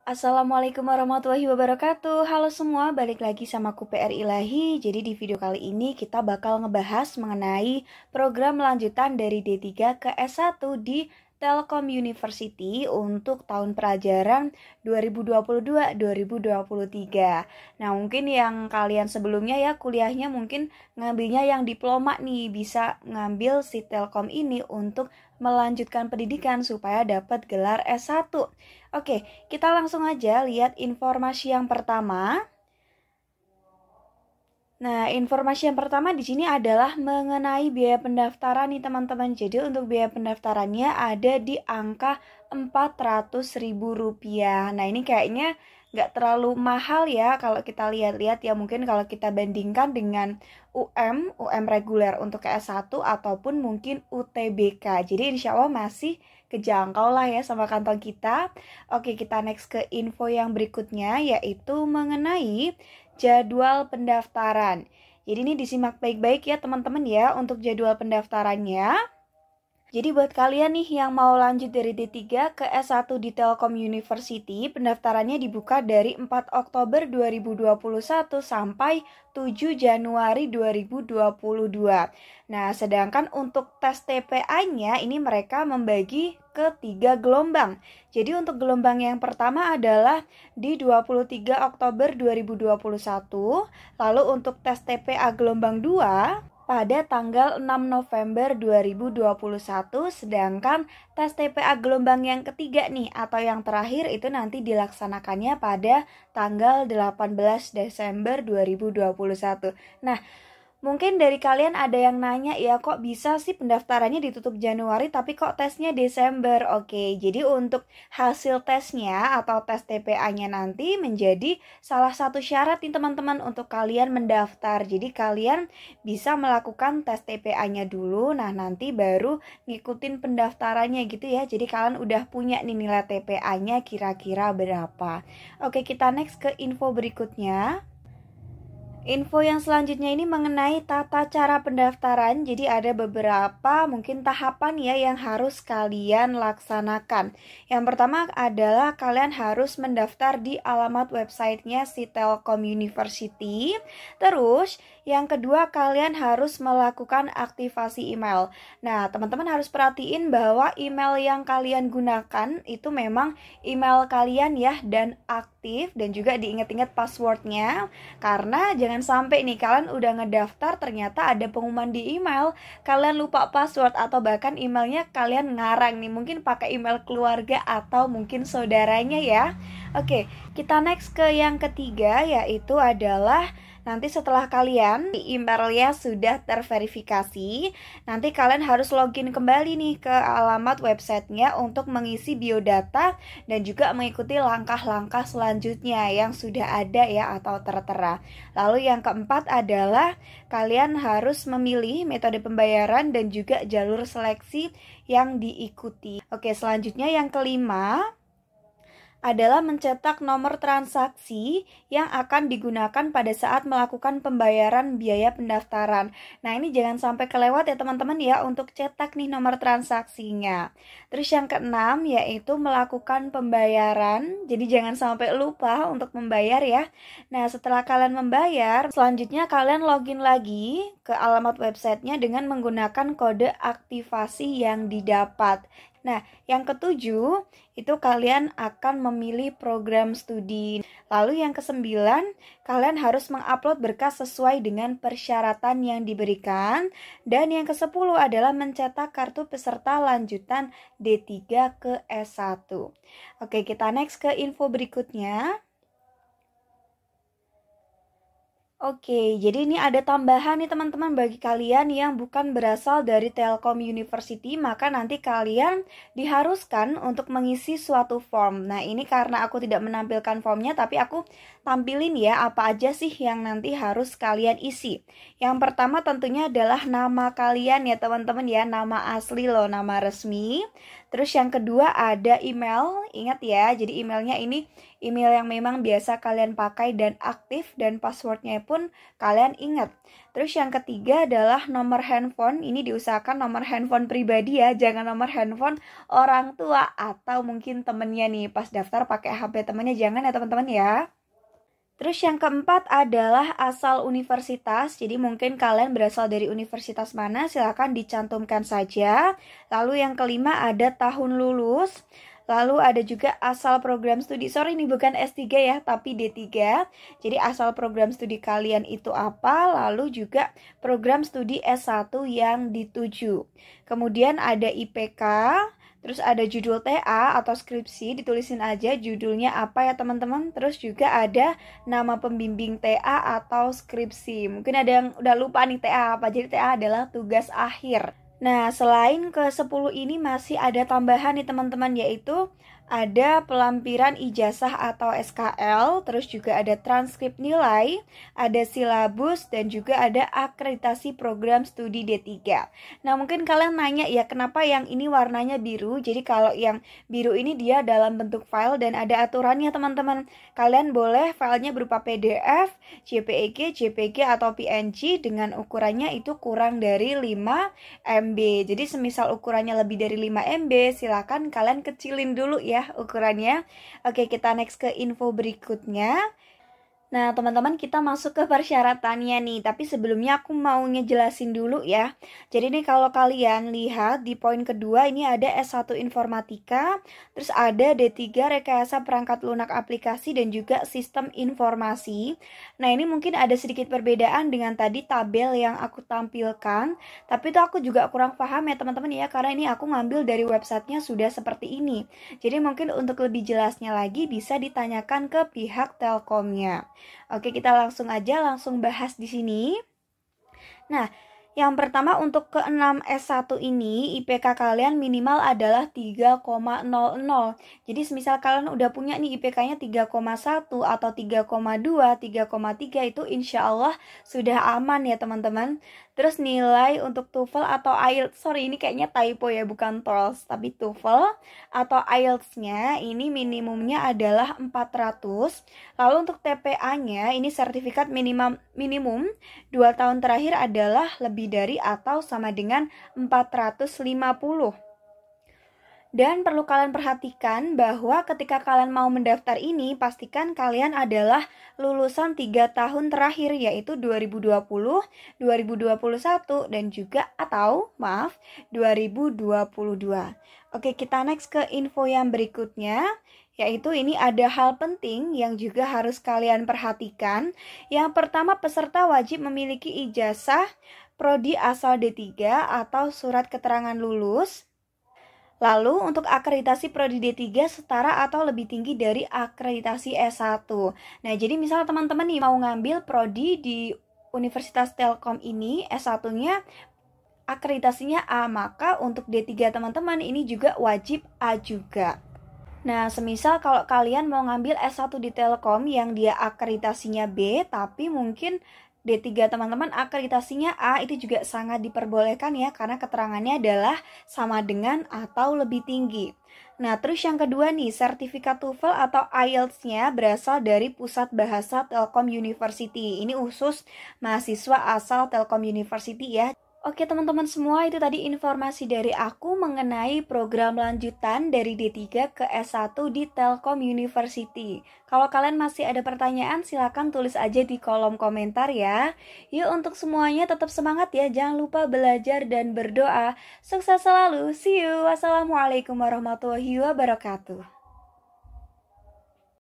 Assalamualaikum warahmatullahi wabarakatuh. Halo semua, balik lagi sama aku PR Ilahi. Jadi di video kali ini kita bakal ngebahas mengenai program lanjutan dari D3 ke S1 di Telkom University untuk tahun pelajaran 2022-2023. Nah, mungkin yang kalian sebelumnya ya kuliahnya mungkin ngambilnya yang diploma nih, bisa ngambil si Telkom ini untuk melanjutkan pendidikan supaya dapat gelar S1. Oke, kita langsung aja lihat informasi yang pertama. Nah, informasi yang pertama di sini adalah mengenai biaya pendaftaran nih teman-teman. Jadi untuk biaya pendaftarannya ada di angka Rp400.000. Nah, ini kayaknya nggak terlalu mahal ya kalau kita lihat-lihat ya. Mungkin kalau kita bandingkan dengan UM reguler untuk S1 ataupun mungkin UTBK. Jadi insya Allah masih kejangkau lah ya sama kantong kita. Oke, kita next ke info yang berikutnya, yaitu mengenai jadwal pendaftaran. Jadi ini disimak baik-baik ya teman-teman ya untuk jadwal pendaftarannya. Jadi buat kalian nih yang mau lanjut dari D3 ke S1 di Telkom University, pendaftarannya dibuka dari 4 Oktober 2021 sampai 7 Januari 2022. Nah, sedangkan untuk tes TPA-nya ini mereka membagi ke 3 gelombang. Jadi untuk gelombang yang pertama adalah di 23 Oktober 2021, lalu untuk tes TPA gelombang 2 pada tanggal 6 November 2021, sedangkan tes TPA gelombang yang ketiga nih atau yang terakhir itu nanti dilaksanakannya pada tanggal 18 Desember 2021. Nah, mungkin dari kalian ada yang nanya ya, kok bisa sih pendaftarannya ditutup Januari tapi kok tesnya Desember? Oke, jadi untuk hasil tesnya atau tes TPA-nya nanti menjadi salah satu syarat nih teman-teman untuk kalian mendaftar. Jadi kalian bisa melakukan tes TPA-nya dulu, nah nanti baru ngikutin pendaftarannya gitu ya. Jadi kalian udah punya nih nilai TPA-nya kira-kira berapa. Oke, kita next ke info berikutnya. Info yang selanjutnya ini mengenai tata cara pendaftaran. Jadi ada beberapa mungkin tahapan ya yang harus kalian laksanakan. Yang pertama adalah kalian harus mendaftar di alamat websitenya si Telkom University. Terus yang kedua kalian harus melakukan aktivasi email. Nah, teman-teman harus perhatiin bahwa email yang kalian gunakan itu memang email kalian ya dan aktif dan juga diingat-ingat passwordnya. Karena jangan sampai nih kalian udah ngedaftar ternyata ada pengumuman di email, kalian lupa password atau bahkan emailnya kalian ngarang nih, mungkin pakai email keluarga atau mungkin saudaranya ya. Oke, kita next ke yang ketiga, yaitu adalah nanti setelah kalian emailnya sudah terverifikasi, nanti kalian harus login kembali nih ke alamat websitenya untuk mengisi biodata dan juga mengikuti langkah-langkah selanjutnya yang sudah ada ya atau tertera. Lalu yang keempat adalah kalian harus memilih metode pembayaran dan juga jalur seleksi yang diikuti. Oke, selanjutnya yang kelima adalah mencetak nomor transaksi yang akan digunakan pada saat melakukan pembayaran biaya pendaftaran. Nah, ini jangan sampai kelewat ya teman-teman ya untuk cetak nih nomor transaksinya. Terus yang keenam yaitu melakukan pembayaran. Jadi jangan sampai lupa untuk membayar ya. Nah, setelah kalian membayar, selanjutnya kalian login lagi ke alamat websitenya dengan menggunakan kode aktivasi yang didapat. Nah, yang ketujuh itu kalian akan memilih program studi. Lalu yang kesembilan, kalian harus mengupload berkas sesuai dengan persyaratan yang diberikan. Dan yang kesepuluh adalah mencetak kartu peserta lanjutan D3 ke S1. Oke, kita next ke info berikutnya. Oke, jadi ini ada tambahan nih teman-teman bagi kalian yang bukan berasal dari Telkom University, maka nanti kalian diharuskan untuk mengisi suatu form. Nah, ini karena aku tidak menampilkan formnya, tapi aku tampilin ya apa aja sih yang nanti harus kalian isi. Yang pertama tentunya adalah nama kalian ya teman-teman ya, nama asli loh, nama resmi. Terus yang kedua ada email, ingat ya, jadi emailnya ini email yang memang biasa kalian pakai dan aktif, dan passwordnya pun kalian ingat. Terus yang ketiga adalah nomor handphone, ini diusahakan nomor handphone pribadi ya, jangan nomor handphone orang tua atau mungkin temennya nih, pas daftar pakai HP temennya, jangan ya teman-teman ya. Terus yang keempat adalah asal universitas, jadi mungkin kalian berasal dari universitas mana, silakan dicantumkan saja. Lalu yang kelima ada tahun lulus, lalu ada juga asal program studi, sorry ini bukan S3 ya, tapi D3. Jadi asal program studi kalian itu apa, lalu juga program studi S1 yang dituju. Kemudian ada IPK, terus ada judul TA atau skripsi, ditulisin aja judulnya apa ya teman-teman. Terus juga ada nama pembimbing TA atau skripsi. Mungkin ada yang udah lupa nih TA apa. Jadi TA adalah tugas akhir. Nah, selain ke 10 ini masih ada tambahan nih teman-teman, yaitu ada pelampiran ijazah atau SKL, terus juga ada transkrip nilai, ada silabus, dan juga ada akreditasi program studi D3. Nah, mungkin kalian nanya ya, kenapa yang ini warnanya biru? Jadi kalau yang biru ini dia dalam bentuk file dan ada aturannya teman-teman. Kalian boleh filenya berupa PDF, JPEG, JPG, atau PNG dengan ukurannya itu kurang dari 5 MB. Jadi semisal ukurannya lebih dari 5 MB, silakan kalian kecilin dulu ya ukurannya. Oke, kita next ke info berikutnya. Nah, teman-teman, kita masuk ke persyaratannya nih. Tapi sebelumnya aku mau ngejelasin dulu ya. Jadi nih kalau kalian lihat di poin kedua ini ada S1 Informatika, terus ada D3 Rekayasa Perangkat Lunak Aplikasi dan juga Sistem Informasi. Nah, ini mungkin ada sedikit perbedaan dengan tadi tabel yang aku tampilkan. Tapi itu aku juga kurang paham ya teman-teman ya, karena ini aku ngambil dari websitenya sudah seperti ini. Jadi mungkin untuk lebih jelasnya lagi bisa ditanyakan ke pihak Telkomnya. Oke, kita langsung bahas di sini. Nah, yang pertama untuk ke-6 S1 ini IPK kalian minimal adalah 3,00. Jadi semisal kalian udah punya nih IPK-nya 3,1 atau 3,2, 3,3 itu insya Allah sudah aman ya teman-teman. Terus nilai untuk TOEFL atau IELTS, sorry ini kayaknya typo ya, bukan TOEFL, tapi TOEFL atau IELTS-nya ini minimumnya adalah 400. Lalu untuk TPA-nya ini sertifikat minimum 2 tahun terakhir adalah lebih dari atau sama dengan 450. Dan perlu kalian perhatikan bahwa ketika kalian mau mendaftar ini, pastikan kalian adalah lulusan 3 tahun terakhir, yaitu 2020, 2021, dan juga 2022. Oke, kita next ke info yang berikutnya, yaitu ini ada hal penting yang juga harus kalian perhatikan. Yang pertama, peserta wajib memiliki ijazah prodi asal D3 atau surat keterangan lulus. Lalu untuk akreditasi prodi D3 setara atau lebih tinggi dari akreditasi S1. Nah, jadi misal teman-teman nih mau ngambil prodi di Universitas Telkom ini, S1-nya akreditasinya A, maka untuk D3 teman-teman ini juga wajib A juga. Nah, semisal kalau kalian mau ngambil S1 di Telkom yang dia akreditasinya B, tapi mungkin D3 teman-teman akreditasinya A, itu juga sangat diperbolehkan ya, karena keterangannya adalah sama dengan atau lebih tinggi. Nah, terus yang kedua nih, sertifikat TOEFL atau IELTS-nya berasal dari Pusat Bahasa Telkom University. Ini khusus mahasiswa asal Telkom University ya. Oke teman-teman semua, itu tadi informasi dari aku mengenai program lanjutan dari D3 ke S1 di Telkom University. Kalau kalian masih ada pertanyaan, silakan tulis aja di kolom komentar ya. Yuk untuk semuanya tetap semangat ya, jangan lupa belajar dan berdoa. Sukses selalu, see you. Wassalamualaikum warahmatullahi wabarakatuh.